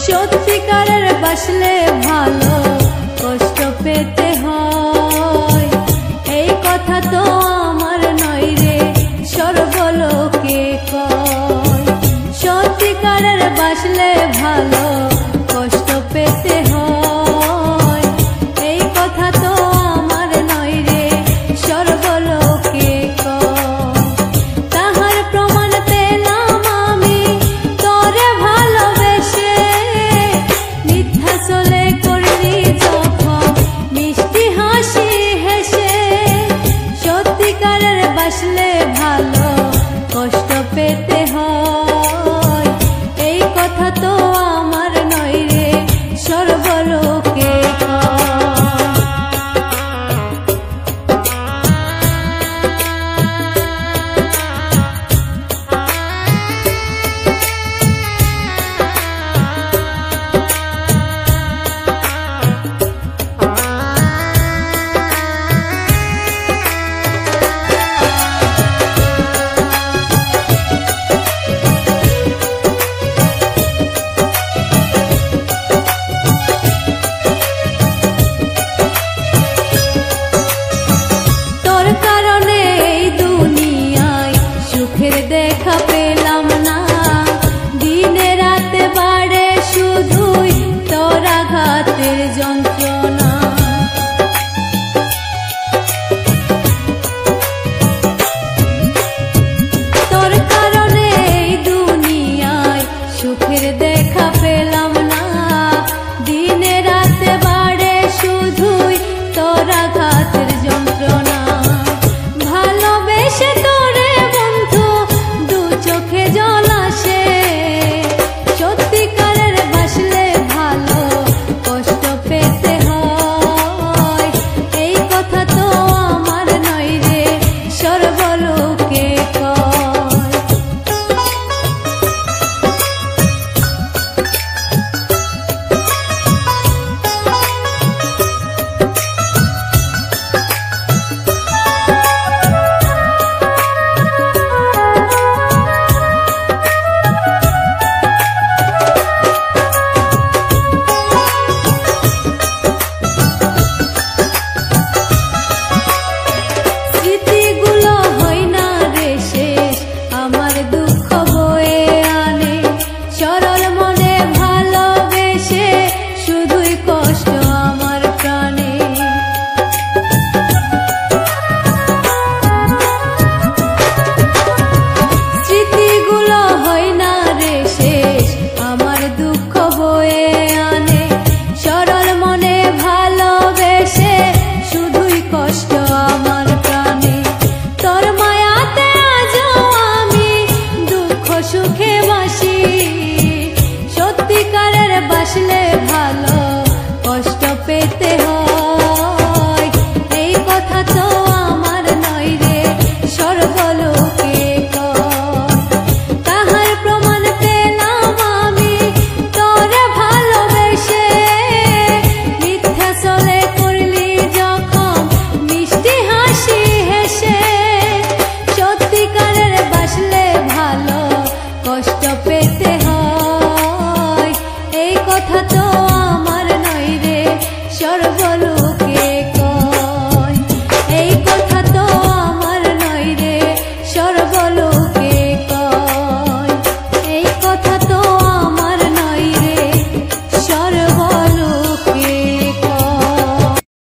সত্যিকারের বাসলে ভালো কষ্ট পেতে হয়, এই কথা তো আমার নয় রে সর্বলোকে কয়। সত্যিকারের বাসলে ভালো কষ্ট পেতে হয়, এই কথা তো আমার নয় রে সর্বলোকে কয়। তাহার প্রমাণ পেলাম আমি তোরে ভালোবেসে, মিথ্যা চলে করলি যখন মিষ্টি হাসি হেসে। সত্যিকারের বাসলে ভালো কষ্ট পেতে হয়, এই কথা তো আমার নয় রে সর্বলোকে দেখা পেলাম না, দিনে রাতে বাড়ে শুধুই তোর আঘাতের যন্ত্রণা। তোর কারণে এই দুনিয়ায় সুখের দেখা পেলাম না, দিনে রাতে বাড়ে শুধুই তোর আঘাতের যন্ত্রণা। ভালোবেসে তোরে বন্ধু দু চোখে জল আসে, সত্যিকারের বাসলে ভালো কষ্ট পেতে হয়, এই কথা তো আমার নয় রে সর্বলোকে কয়। সত্যিকারের বাসলে ভালো কষ্ট পেতে হয়, এই কথা তো আমার নয় রে সর্বলোকে কয়। তাহার প্রমাণ পেলাম আমি তোরে ভালোবেসে, মিথ্যা চলে করলি যখন মিষ্টি হাসি হেসে। সত্যিকারের বাসলে ভালো কষ্ট পেতে হয়, এই কথা তো